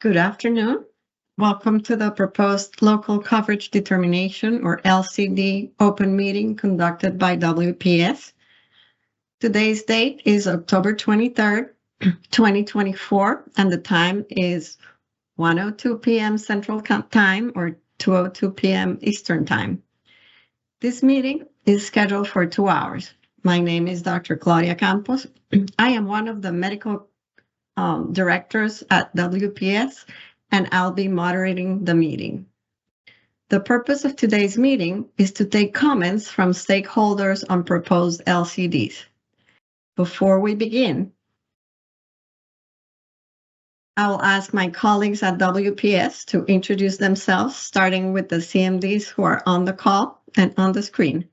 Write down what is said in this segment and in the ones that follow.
Good afternoon. Welcome to the proposed local coverage determination, or LCD, open meeting conducted by WPS. Today's date is October 23rd, 2024, and the time is 1:02 p.m. Central Time or 2:02 p.m. Eastern Time. This meeting is scheduled for 2 hours. My name is Dr. Claudia Campos. I am one of the medical directors at WPS, and I'll be moderating the meeting. The purpose of today's meeting is to take comments from stakeholders on proposed LCDs. Before we begin, I will ask my colleagues at WPS to introduce themselves, starting with the CMDs who are on the call and on the screen.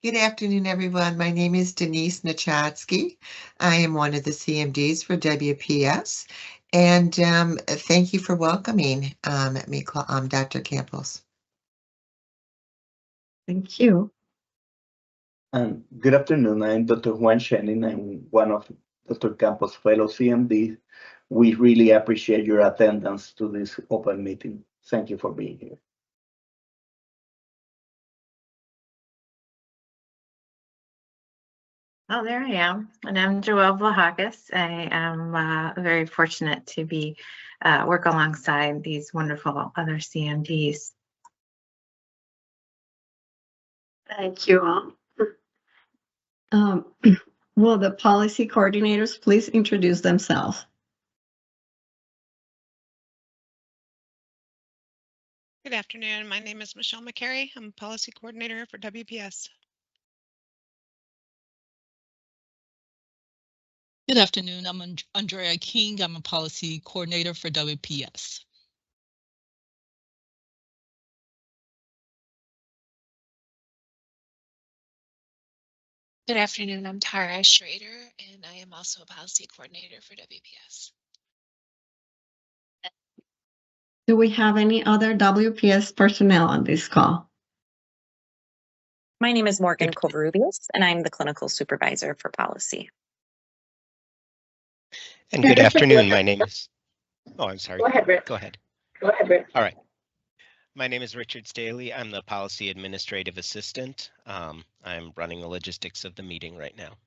Good afternoon, everyone. My name is Denise Nachatsky. I am one of the CMDs for WPS, and thank you for welcoming me, Dr. Campos. Thank you. Good afternoon. I'm Dr. Juan Shenin. I'm one of Dr. Campos' fellow CMDs. We really appreciate your attendance to this open meeting. Thank you for being here. Oh, there I am. And I'm Joelle Vlahakis. I am very fortunate to be work alongside these wonderful other CMDs. Thank you all. Will the policy coordinators please introduce themselves? Good afternoon. My name is Michelle McCary. I'm a policy coordinator for WPS. Good afternoon. I'm Andrea King. I'm a policy coordinator for WPS. Good afternoon. I'm Tara Schrader, and I am also a policy coordinator for WPS. Do we have any other WPS personnel on this call? My name is Morgan Covarrubias, and I'm the clinical supervisor for policy. And good afternoon. My name is, I'm sorry. Go ahead, Rick. Go ahead. Go ahead, Rick. All right. My name is Richard Staley. I'm the policy administrative assistant. I'm running the logistics of the meeting right now.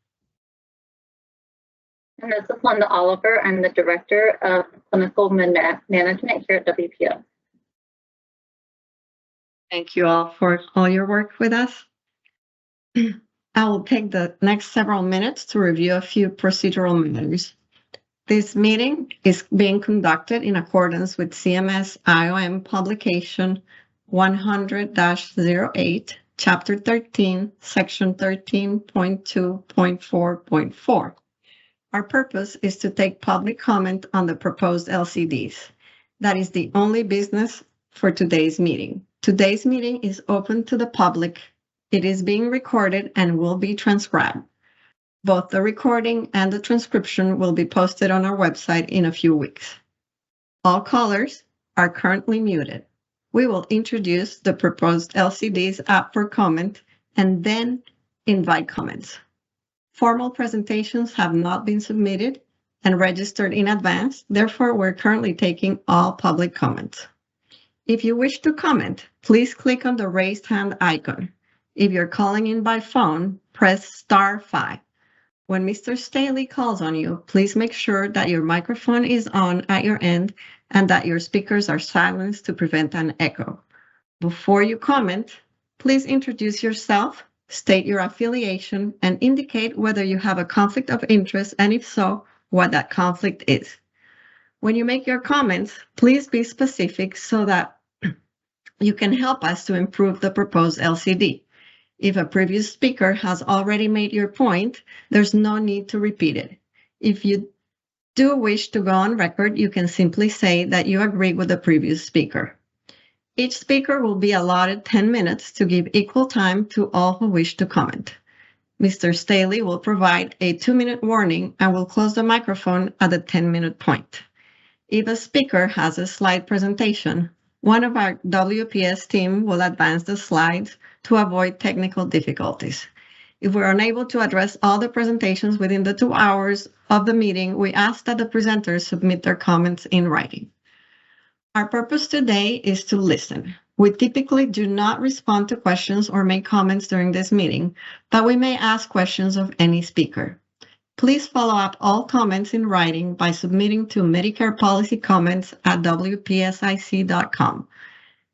And this is Linda Oliver. I'm the director of clinical management here at WPS. Thank you all for all your work with us. I will take the next several minutes to review a few procedural matters. This meeting is being conducted in accordance with CMS IOM publication 100-08, Chapter 13, Section 13.2.4.4. Our purpose is to take public comment on the proposed LCDs. That is the only business for today's meeting. Today's meeting is open to the public. It is being recorded and will be transcribed. Both the recording and the transcription will be posted on our website in a few weeks. All callers are currently muted. We will introduce the proposed LCDs up for comment and then invite comments. Formal presentations have not been submitted and registered in advance. Therefore, we're currently taking all public comments. If you wish to comment, please click on the raised hand icon. If you're calling in by phone, press *5. When Mr. Staley calls on you, please make sure that your microphone is on at your end and that your speakers are silenced to prevent an echo. Before you comment, please introduce yourself, state your affiliation, and indicate whether you have a conflict of interest, and if so, what that conflict is. When you make your comments, please be specific so that you can help us to improve the proposed LCD. If a previous speaker has already made your point, there's no need to repeat it. If you do wish to go on record, you can simply say that you agree with the previous speaker. Each speaker will be allotted 10 minutes to give equal time to all who wish to comment. Mr. Staley will provide a 2-minute warning and will close the microphone at the 10-minute point. If a speaker has a slide presentation, one of our WPS team will advance the slides to avoid technical difficulties. If we're unable to address all the presentations within the 2 hours of the meeting, we ask that the presenters submit their comments in writing. Our purpose today is to listen. We typically do not respond to questions or make comments during this meeting, but we may ask questions of any speaker. Please follow up all comments in writing by submitting to Medicare Policy Comments at wpsic.com.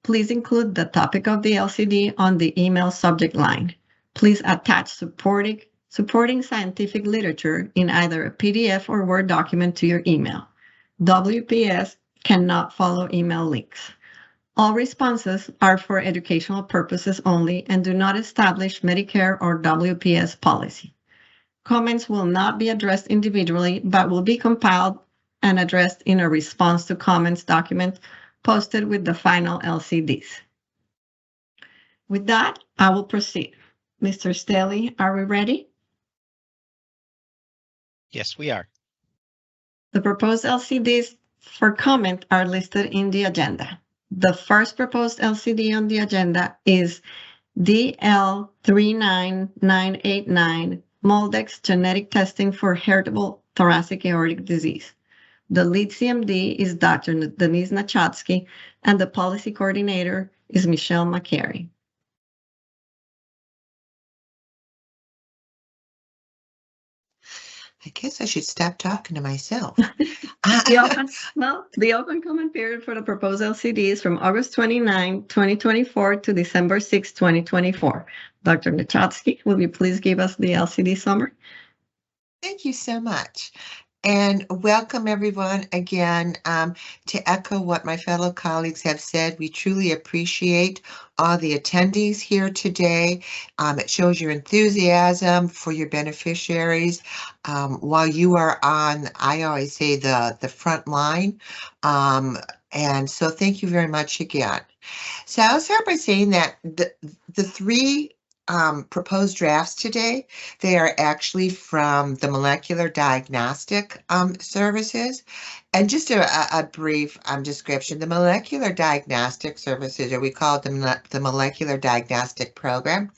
Please include the topic of the LCD on the email subject line. Please attach supporting scientific literature in either a PDF or Word document to your email. WPS cannot follow email links. All responses are for educational purposes only and do not establish Medicare or WPS policy. Comments will not be addressed individually, but will be compiled and addressed in a response to comments document posted with the final LCDs. With that, I will proceed. Mr. Staley, are we ready? Yes, we are. The proposed LCDs for comment are listed in the agenda. The first proposed LCD on the agenda is DL39989, MolDX genetic testing for heritable thoracic aortic disease. The lead CMD is Dr. Denise Nachatsky, and the policy coordinator is Michelle McCary. I guess I should stop talking to myself. The open comment period for the proposed LCD is from August 29, 2024 to December 6, 2024. Dr. Nachatsky, will you please give us the LCD summary? Thank you so much. And welcome everyone again. To echo what my fellow colleagues have said, we truly appreciate all the attendees here today. It shows your enthusiasm for your beneficiaries while you are on, I always say, the front line. And so thank you very much again. So I'll start by saying that the three proposed drafts today, they are actually from the molecular diagnostic services. And just a brief description, the molecular diagnostic services, or we call it the molecular diagnostic program,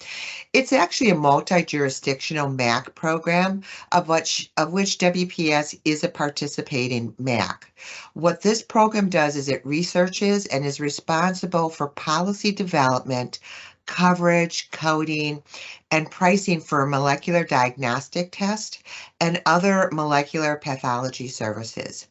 it's actually a multi-jurisdictional MAC program of which WPS is a participating MAC. What this program does is it researches and is responsible for policy development, coverage, coding, and pricing for molecular diagnostic tests and other molecular pathology services.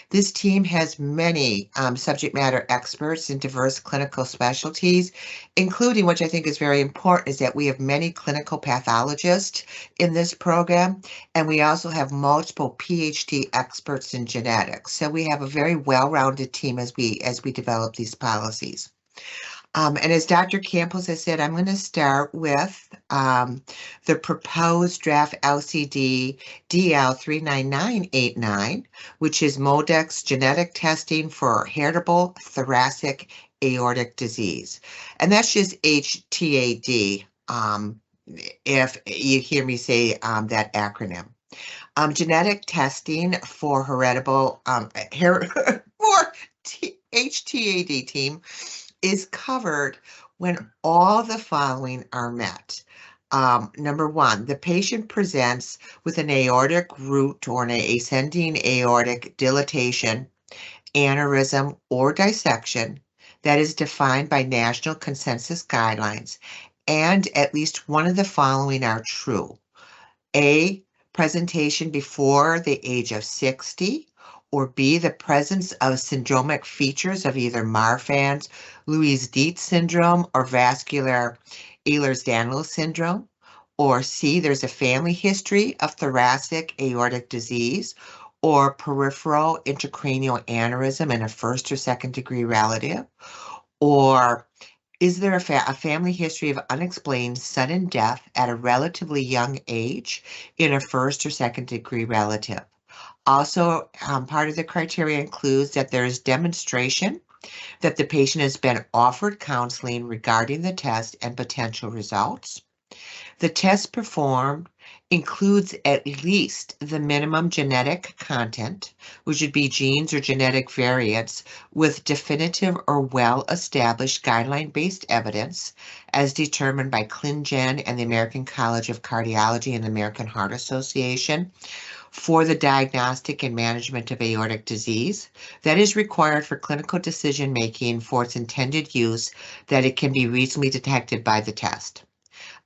This team has many subject matter experts in diverse clinical specialties, including, which I think is very important, is that we have many clinical pathologists in this program, and we also have multiple PhD experts in genetics. So we have a very well-rounded team as we develop these policies. And as Dr. Campos has said, I'm going to start with the proposed draft LCD DL39989, which is MolDX genetic testing for heritable thoracic aortic disease. And that's just HTAD, if you hear me say that acronym. Genetic testing for heritable, for HTAD team is covered when all the following are met. Number one, the patient presents with an aortic root or an ascending aortic dilatation, aneurysm, or dissection that is defined by national consensus guidelines, and at least one of the following are true. A, presentation before the age of 60, or B, the presence of syndromic features of either Marfan's, Louise-Dietz syndrome, or vascular Ehlers-Danlos syndrome, or C, there's a family history of thoracic aortic disease or peripheral intracranial aneurysm in a first or second degree relative, or is there a family history of unexplained sudden death at a relatively young age in a first or second degree relative. Also, part of the criteria includes that there is demonstration that the patient has been offered counseling regarding the test and potential results. The test performed includes at least the minimum genetic content, which would be genes or genetic variants with definitive or well-established guideline-based evidence as determined by ClinGen and the American College of Cardiology and the American Heart Association for the diagnostic and management of aortic disease that is required for clinical decision-making for its intended use, that it can be reasonably detected by the test.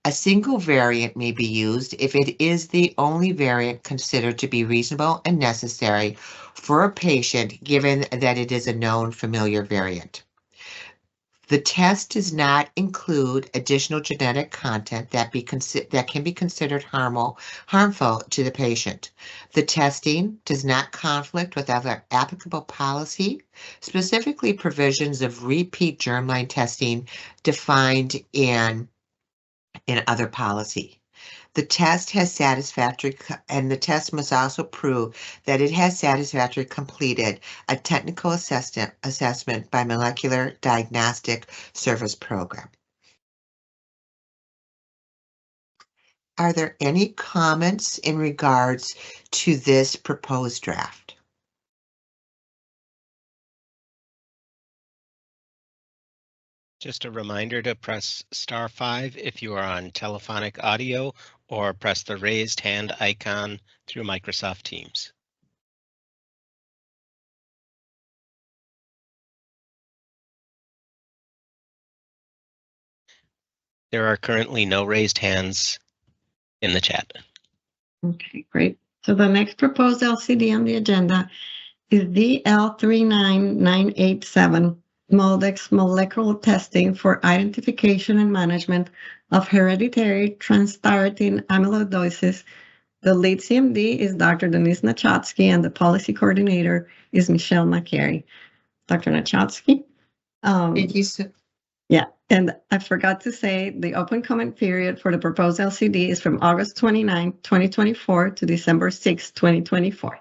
A single variant may be used if it is the only variant considered to be reasonable and necessary for a patient, given that it is a known familiar variant. The test does not include additional genetic content that can be considered harmful to the patient. The testing does not conflict with other applicable policy, specifically provisions of repeat germline testing defined in other policy. The test has satisfactory, and the test must also prove that it has satisfactorily completed a technical assessment by Molecular Diagnostic Service Program. Are there any comments in regards to this proposed draft? Just a reminder to press *5 if you are on telephonic audio, or press the raised hand icon through Microsoft Teams. There are currently no raised hands in the chat. Okay, great. So the next proposed LCD on the agenda is DL39987, MolDX molecular testing for identification and management of hereditary transthyretin amyloidosis. The lead CMD is Dr. Denise Nachatsky, and the policy coordinator is Michelle McCary. Dr. Nachatsky. Thank you, sir. Yeah, and I forgot to say the open comment period for the proposed LCD is from August 29, 2024 to December 6, 2024.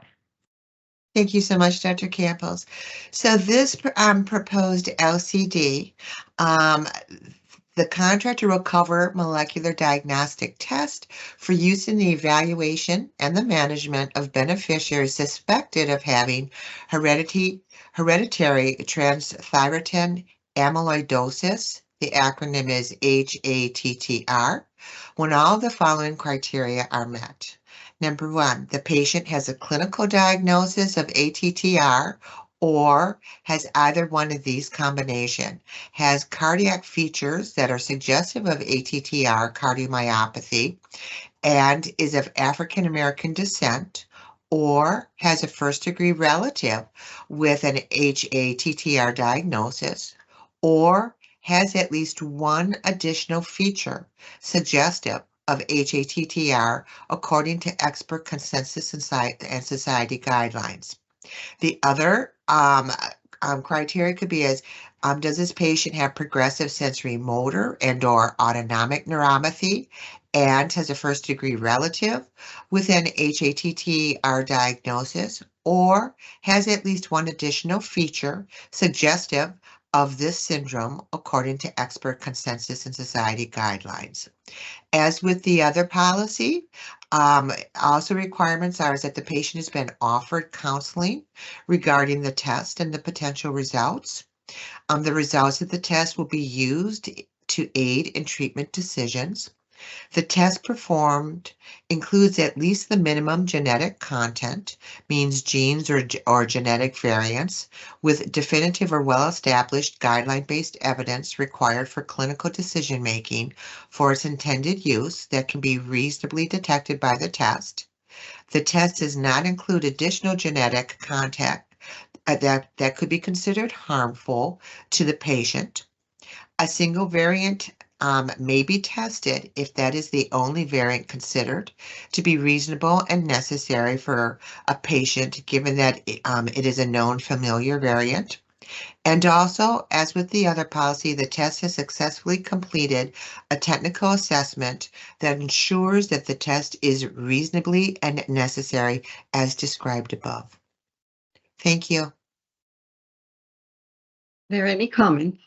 Thank you so much, Dr. Campos. So this proposed LCD, the contractor will cover molecular diagnostic test for use in the evaluation and the management of beneficiaries suspected of having hereditary transthyretin amyloidosis. The acronym is HATTR, when all the following criteria are met. Number 1, the patient has a clinical diagnosis of ATTR or has either one of these combination, has cardiac features that are suggestive of ATTR cardiomyopathy, and is of African American descent, or has a first-degree relative with an HATTR diagnosis, or has at least one additional feature suggestive of HATTR according to expert consensus and society guidelines. The other criteria could be as, does this patient have progressive sensory motor and or autonomic neuropathy and has a first degree relative with an HATTR diagnosis, or has at least one additional feature suggestive of this syndrome according to expert consensus and society guidelines. As with the other policy, also requirements are that the patient has been offered counseling regarding the test and the potential results. The results of the test will be used to aid in treatment decisions. The test performed includes at least the minimum genetic content, means genes or genetic variants, with definitive or well-established guideline-based evidence required for clinical decision-making for its intended use that can be reasonably detected by the test. The test does not include additional genetic content that could be considered harmful to the patient. A single variant may be tested if that is the only variant considered to be reasonable and necessary for a patient, given that it is a known familiar variant. And also, as with the other policy, the test has successfully completed a technical assessment that ensures that the test is reasonably and necessary as described above. Thank you. Are there any comments?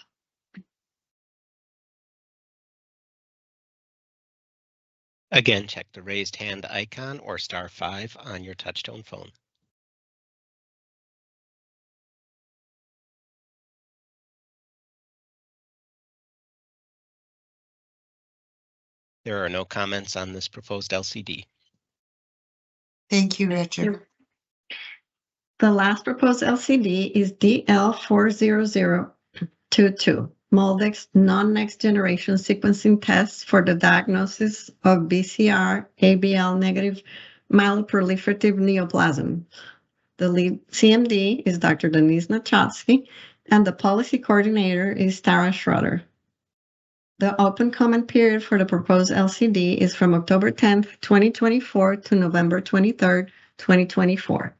Again, check the raised hand icon or *5 on your touchtone phone. There are no comments on this proposed LCD. Thank you, Richard. The last proposed LCD is DL40022, MolDX non-next generation sequencing tests for the diagnosis of BCR ABL negative myeloproliferative neoplasm. The lead CMD is Dr. Denise Nachatsky, and the policy coordinator is Tara Schroeder. The open comment period for the proposed LCD is from October 10th, 2024 to November 23rd, 2024.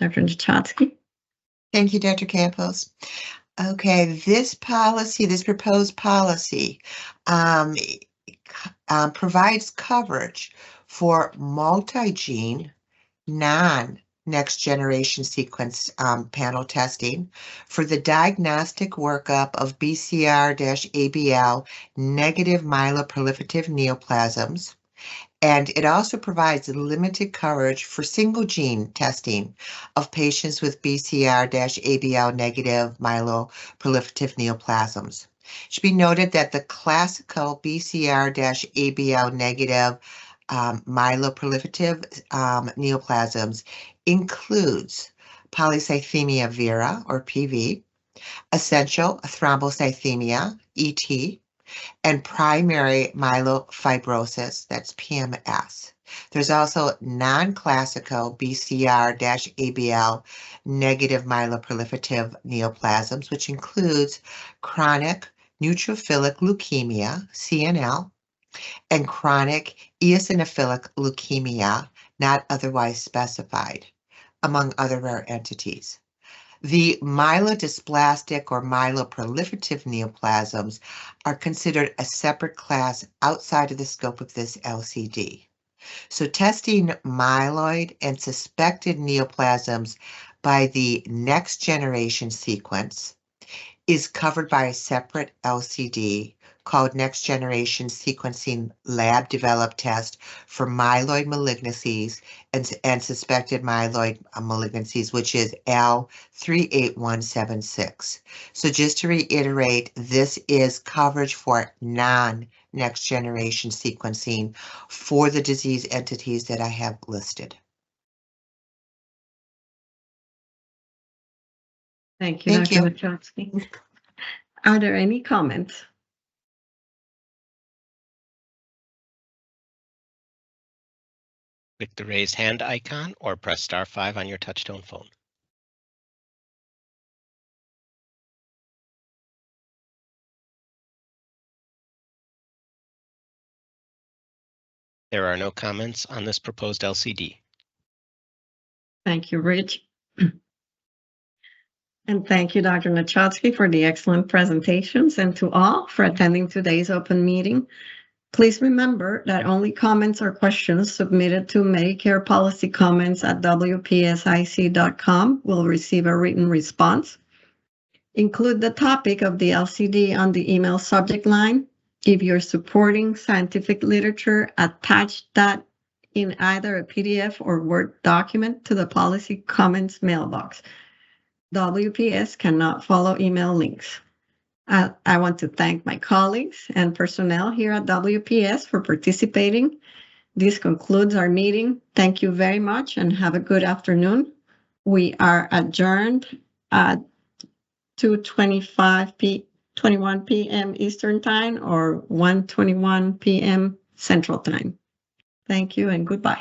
Dr. Nachatsky. Thank you, Dr. Campos. Okay, this proposed policy provides coverage for multi-gene, non-next generation sequence panel testing for the diagnostic workup of BCR-ABL negative myeloproliferative neoplasms. And it also provides limited coverage for single gene testing of patients with BCR-ABL negative myeloproliferative neoplasms. It should be noted that the classical BCR-ABL negative myeloproliferative neoplasms includes polycythemia vera, or PV, essential thrombocythemia, ET, and primary myelofibrosis, that's PMS. There's also non-classical BCR-ABL negative myeloproliferative neoplasms, which includes chronic neutrophilic leukemia, CNL, and chronic eosinophilic leukemia, not otherwise specified, among other rare entities. The myelodysplastic or myeloproliferative neoplasms are considered a separate class outside of the scope of this LCD. So testing myeloid and suspected neoplasms by the next generation sequence is covered by a separate LCD called Next Generation Sequencing Lab Developed Test for Myeloid Malignancies and Suspected Myeloid Malignancies, which is L38176. So just to reiterate, this is coverage for non-next generation sequencing for the disease entities that I have listed. Thank you, Thank Dr. you. Nachatsky. Are there any comments? Click the raised hand icon or press *5 on your touchtone phone. There are no comments on this proposed LCD. Thank you, Rich. And thank you, Dr. Nachatsky, for the excellent presentations, and to all for attending today's open meeting. Please remember that only comments or questions submitted to Medicare Policy Comments at wpsic.com will receive a written response. Include the topic of the LCD on the email subject line. If you're supporting scientific literature, attach that in either a PDF or Word document to the Policy Comments mailbox. WPS cannot follow email links. I want to thank my colleagues and personnel here at WPS for participating. This concludes our meeting. Thank you very much and have a good afternoon. We are adjourned at 2:21 p.m. Eastern Time or 1:21 p.m. Central Time. Thank you and goodbye.